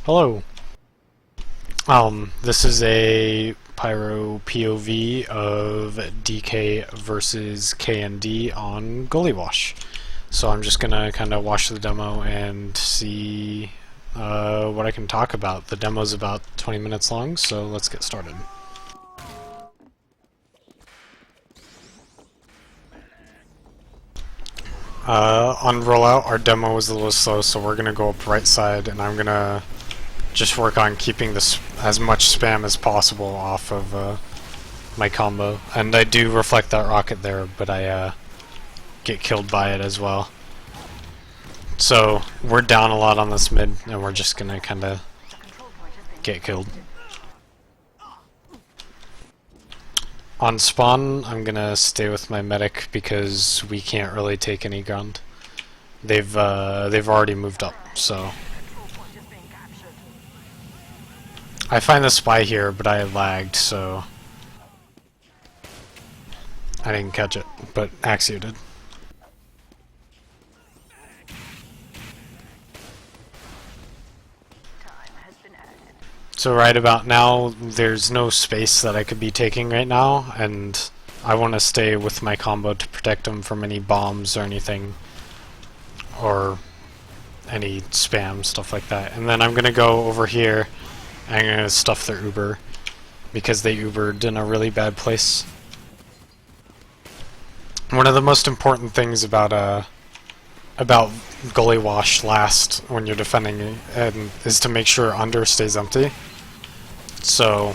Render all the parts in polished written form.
Hello. This is a Pyro POV of DK versus KND on Goalie Wash. So I'm just gonna kind of watch the demo and see what I can talk about. The demo's about 20 minutes long, so let's get started. On rollout, our demo was a little slow, so we're gonna go up right side, and I'm gonna just work on keeping this as much spam as possible off of my combo. And I do reflect that rocket there, but I get killed by it as well. So we're down a lot on this mid, and we're just gonna kinda get killed. On spawn, I'm gonna stay with my medic because we can't really take any ground. They've already moved up, so I find the spy here, but I lagged, so I didn't catch it, but Axio did. So right about now, there's no space that I could be taking right now, and I want to stay with my combo to protect them from any bombs or anything, or any spam, stuff like that. And then I'm going to go over here, and I'm going to stuff their Uber, because they Ubered in a really bad place. One of the most important things about Goalie Wash last when you're defending is to make sure under stays empty. So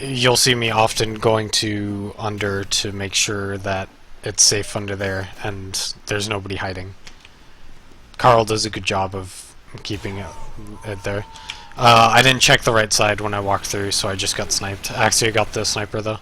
you'll see me often going to under to make sure that it's safe under there and there's nobody hiding. Carl does a good job of keeping it there. I didn't check the right side when I walked through, so I just got sniped. Actually, I got the sniper though.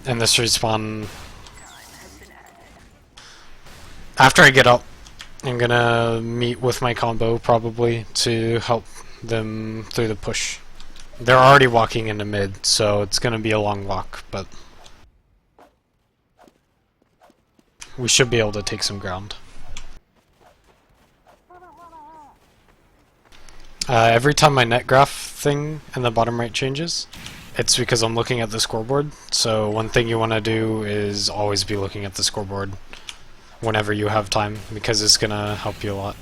And this respawn. After I get up, I'm gonna meet with my combo probably to help them through the push. They're already walking into mid, so it's gonna be a long walk, but we should be able to take some ground. Every time my net graph thing in the bottom right changes, it's because I'm looking at the scoreboard. So one thing you want to do is always be looking at the scoreboard whenever you have time, because it's gonna help you a lot.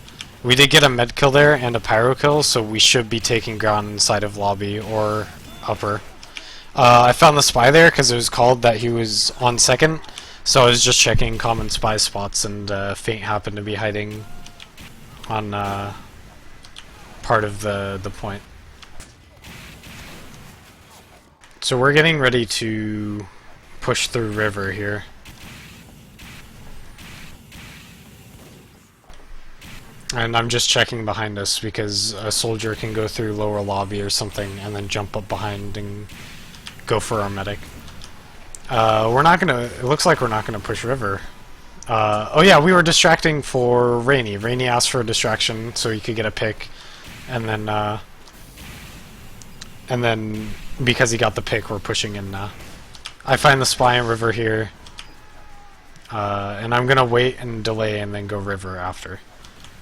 We did get a med kill there and a pyro kill, so we should be taking ground inside of lobby or upper. I found the spy there because it was called that he was on second, so I was just checking common spy spots, and Faint happened to be hiding on part of the point. So we're getting ready to push through river here. And I'm just checking behind us because a soldier can go through lower lobby or something and then jump up behind and go for our medic. We're not gonna, it looks like we're not gonna push river. Oh yeah, we were distracting for Rainy. Rainy asked for a distraction so he could get a pick, and then because he got the pick, we're pushing in now. I find the spy in river here, and I'm gonna wait and delay and then go river after.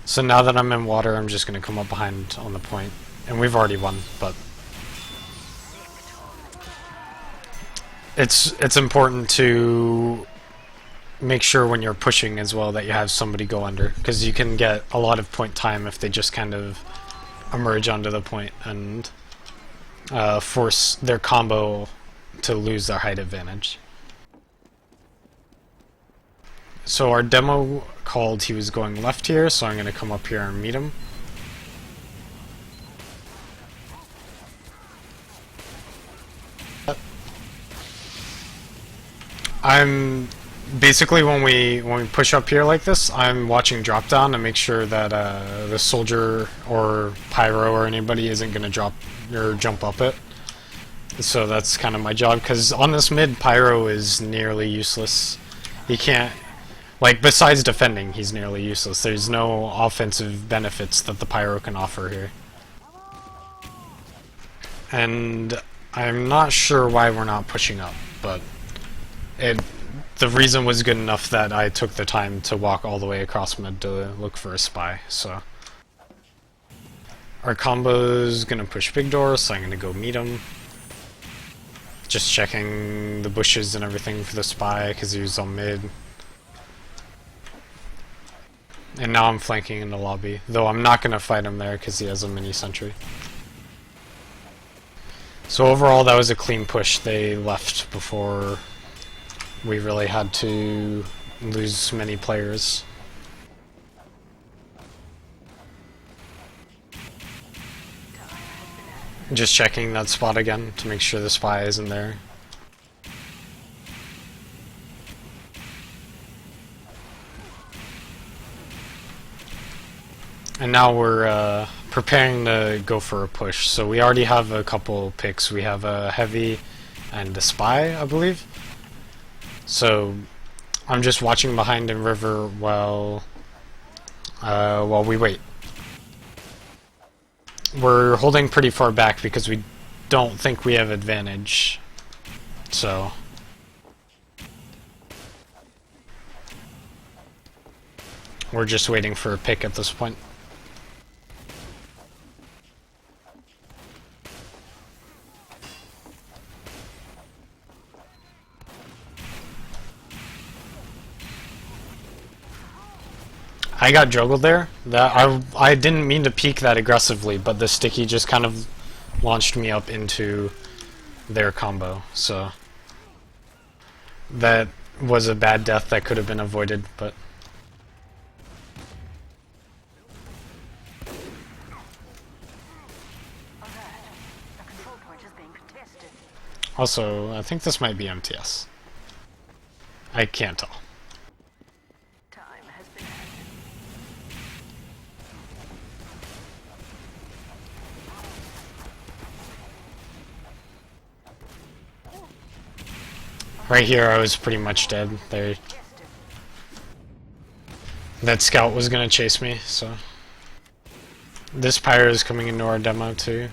So now that I'm in water, I'm just gonna come up behind on the point, and we've already won, but it's important to make sure when you're pushing as well that you have somebody go under, because you can get a lot of point time if they just kind of emerge onto the point and force their combo to lose their height advantage. So our demo called he was going left here, so I'm going to come up here and meet him. I'm basically when we push up here like this, I'm watching drop down to make sure that the soldier or pyro or anybody isn't going to drop or jump up it. So that's kind of my job, because on this mid, pyro is nearly useless. He can't, like, besides defending, he's nearly useless. There's no offensive benefits that the pyro can offer here. And I'm not sure why we're not pushing up, but the reason was good enough that I took the time to walk all the way across mid to look for a spy, so Our combo's gonna push big door, so I'm gonna go meet him. Just checking the bushes and everything for the spy, because he was on mid. And now I'm flanking in the lobby, though I'm not gonna fight him there because he has a mini sentry. So overall, that was a clean push. They left before we really had to lose many players. Just checking that spot again to make sure the spy isn't there. And now we're preparing to go for a push. So we already have a couple picks. We have a heavy and a spy, I believe. So I'm just watching behind in river while we wait. We're holding pretty far back because we don't think we have advantage. So we're just waiting for a pick at this point. I got juggled there. I didn't mean to peek that aggressively, but the sticky just kind of launched me up into their combo. So that was a bad death that could have been avoided, but also I think this might be MTS. I can't tell. Right here, I was pretty much dead. There, that scout was gonna chase me, so this pyro is coming into our demo too.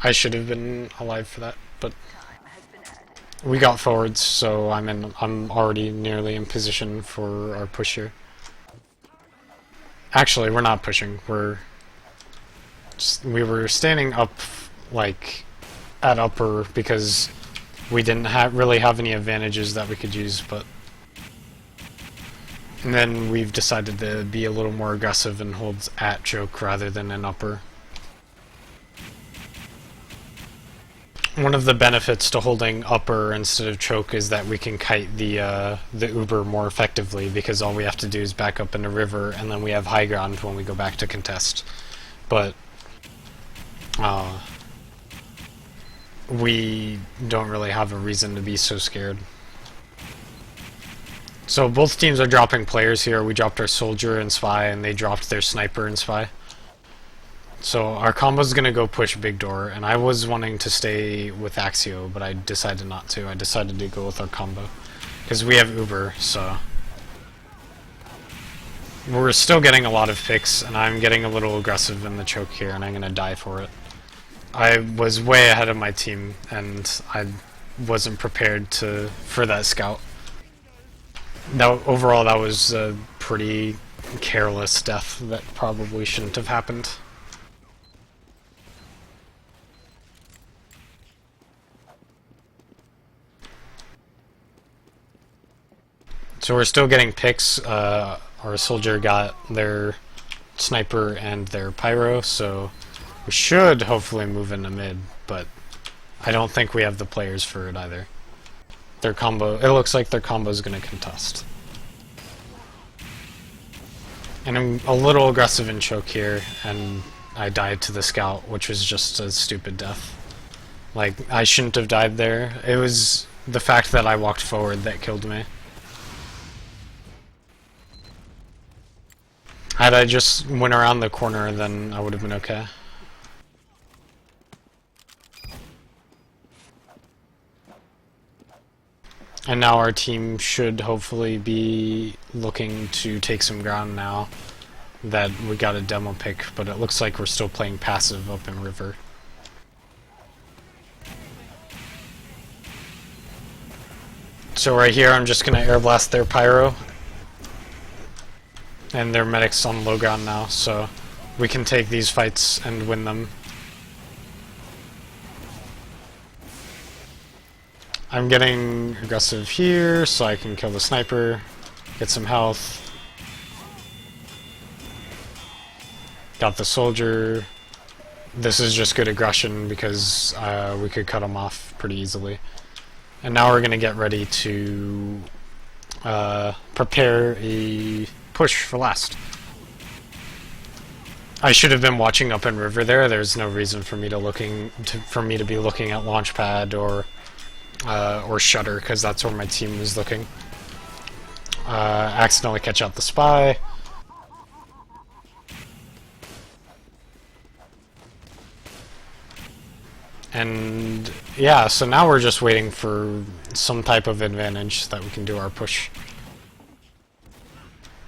I should have been alive for that, but we got forwards, so I'm already nearly in position for our push here. Actually, we're not pushing. We were standing up, like, at upper because we didn't really have any advantages that we could use, but and then we've decided to be a little more aggressive and hold at choke rather than an upper. One of the benefits to holding upper instead of choke is that we can kite the Uber more effectively, because all we have to do is back up in the river and then we have high ground when we go back to contest. But we don't really have a reason to be so scared. So both teams are dropping players here. We dropped our soldier and spy, and they dropped their sniper and spy. So our combo's gonna go push big door, and I was wanting to stay with Axio, but I decided not to. I decided to go with our combo because we have Uber, so we're still getting a lot of picks, and I'm getting a little aggressive in the choke here, and I'm gonna die for it. I was way ahead of my team, and I wasn't prepared for that scout. Overall, that was a pretty careless death that probably shouldn't have happened. So we're still getting picks. Our soldier got their sniper and their pyro, so we should hopefully move into mid, but I don't think we have the players for it either. Their combo, it looks like their combo is going to contest. And I'm a little aggressive in choke here, and I died to the scout, which was just a stupid death. Like, I shouldn't have died there. It was the fact that I walked forward that killed me. Had I just went around the corner, then I would have been okay. And now our team should hopefully be looking to take some ground now that we got a demo pick, but it looks like we're still playing passive up in river. So right here I'm just going to air blast their pyro. And their medic's on low ground now, so we can take these fights and win them. I'm getting aggressive here, so I can kill the sniper, get some health. Got the soldier. This is just good aggression because we could cut him off pretty easily. And now we're going to get ready to prepare a push for last. I should have been watching up in river there. There's no reason for me to be looking at launchpad or shutter, because that's where my team was looking. Accidentally catch out the spy. And yeah, so now we're just waiting for some type of advantage so that we can do our push.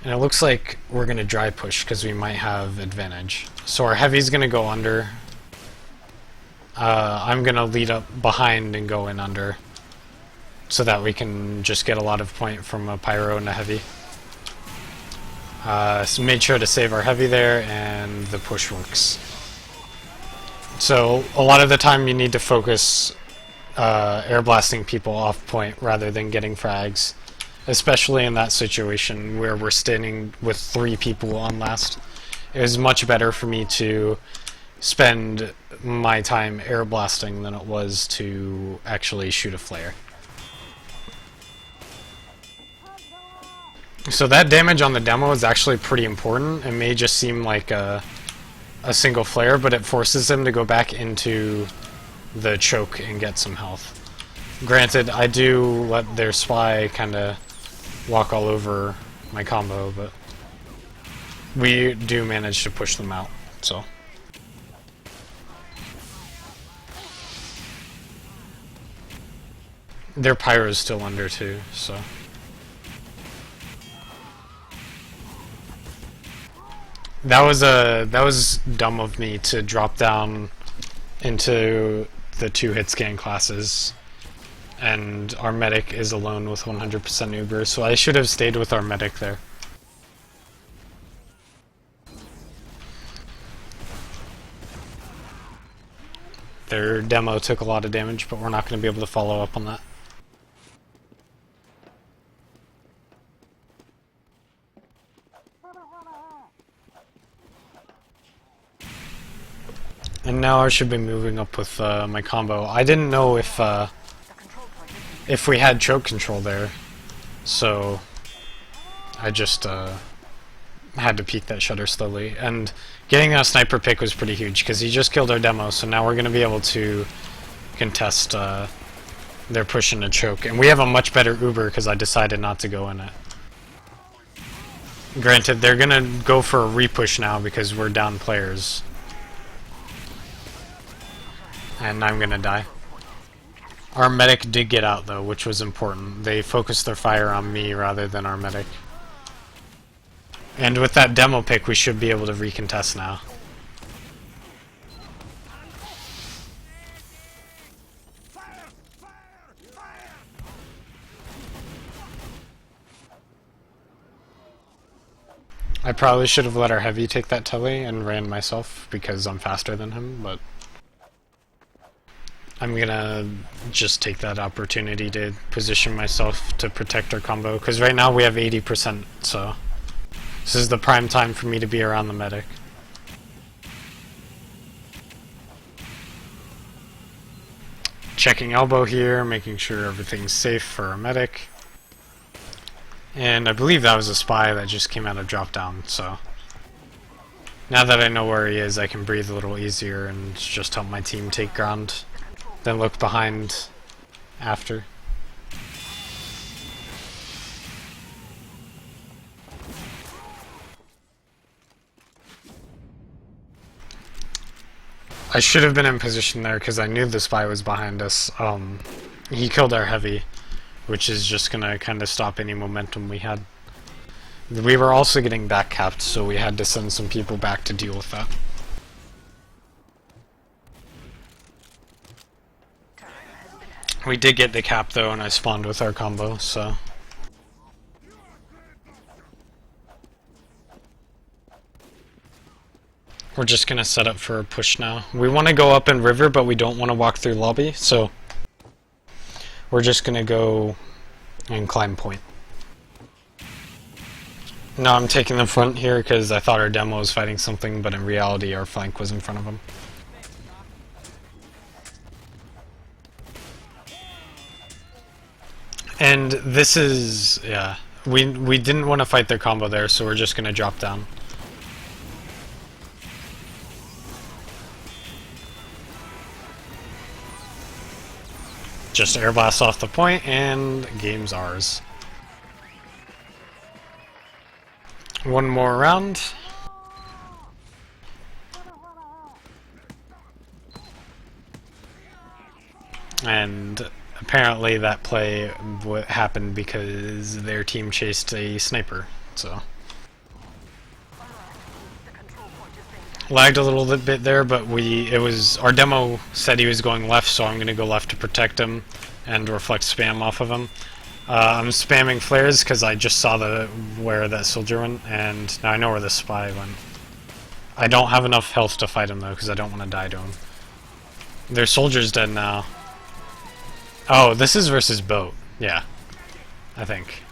And it looks like we're going to dry push because we might have advantage. So our heavy's going to go under. I'm going to lead up behind and go in under, so that we can just get a lot of point from a pyro and a heavy. So made sure to save our heavy there, and the push works. So a lot of the time you need to focus air blasting people off point rather than getting frags, especially in that situation where we're standing with 3 people on last. It was much better for me to spend my time air blasting than it was to actually shoot a flare. So that damage on the demo is actually pretty important. It may just seem like a single flare, but it forces them to go back into the choke and get some health. Granted, I do let their spy kind of walk all over my combo, but we do manage to push them out, so. Their pyro is still under too, so. That was dumb of me to drop down into the 2 hit scan classes, and our medic is alone with 100% Uber, so I should have stayed with our medic there. Their demo took a lot of damage, but we're not going to be able to follow up on that. And now I should be moving up with my combo. I didn't know if we had choke control there, so I just had to peek that shutter slowly. And getting that sniper pick was pretty huge because he just killed our demo, so now we're going to be able to contest their push into choke. And we have a much better Uber because I decided not to go in it. Granted, they're going to go for a repush now because we're down players. And I'm gonna die. Our medic did get out though, which was important. They focused their fire on me rather than our medic. And with that demo pick, we should be able to recontest now. I probably should have let our heavy take that telly and ran myself because I'm faster than him, but I'm gonna just take that opportunity to position myself to protect our combo, because right now we have 80%, so this is the prime time for me to be around the medic. Checking elbow here, making sure everything's safe for our medic. And I believe that was a spy that just came out of drop down, so now that I know where he is, I can breathe a little easier and just help my team take ground. Then look behind after. I should have been in position there because I knew the spy was behind us. He killed our heavy, which is just gonna kind of stop any momentum we had. We were also getting back capped, so we had to send some people back to deal with that. We did get the cap though, and I spawned with our combo, so. We're just gonna set up for a push now. We want to go up in river, but we don't want to walk through lobby, so we're just gonna go and climb point. No, I'm taking the front here because I thought our demo was fighting something, but in reality our flank was in front of him. And this is, yeah, we didn't want to fight their combo there, so we're just gonna drop down. Just air blast off the point, and game's ours. One more round. And apparently that play happened because their team chased a sniper, so. Lagged a little bit there, but our demo said he was going left, so I'm gonna go left to protect him and reflect spam off of him. I'm spamming flares because I just saw where that soldier went, and now I know where the spy went. I don't have enough health to fight him though, because I don't want to die to him. Their soldier's dead now. Oh, this is versus Bote. Yeah, I think.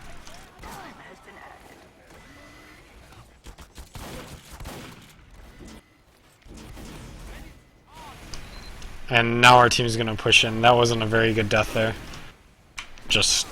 And now our team's gonna push in. That wasn't a very good death there. Just...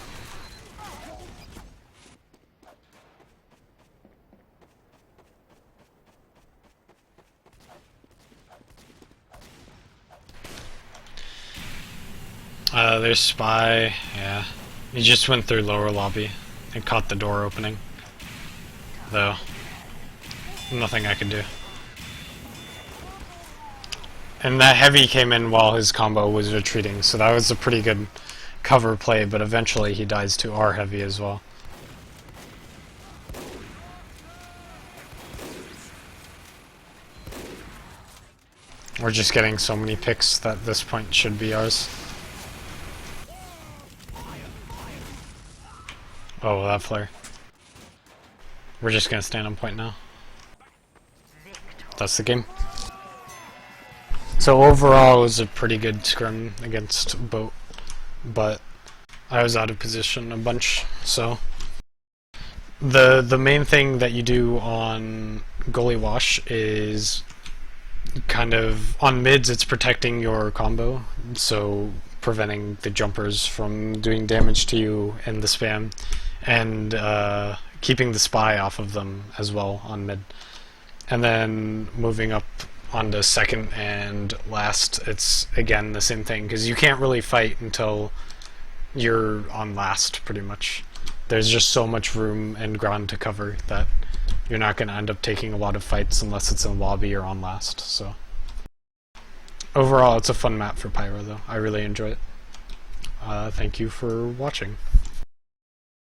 there's spy, yeah. He just went through lower lobby and caught the door opening. Though, nothing I could do. And that heavy came in while his combo was retreating, so that was a pretty good cover play, but eventually he dies to our heavy as well. We're just getting so many picks that this point should be ours. Oh, that flare. We're just gonna stand on point now. That's the game. So overall, it was a pretty good scrim against Bote, but I was out of position a bunch, so... The main thing that you do on goalie wash is kind of... On mids, it's protecting your combo, so preventing the jumpers from doing damage to you in the spam, and keeping the spy off of them as well on mid. And then moving up onto second and last, it's again the same thing, because you can't really fight until you're on last, pretty much. There's just so much room and ground to cover that you're not going to end up taking a lot of fights unless it's in lobby or on last, so. Overall, it's a fun map for Pyro, though. I really enjoy it. Thank you for watching.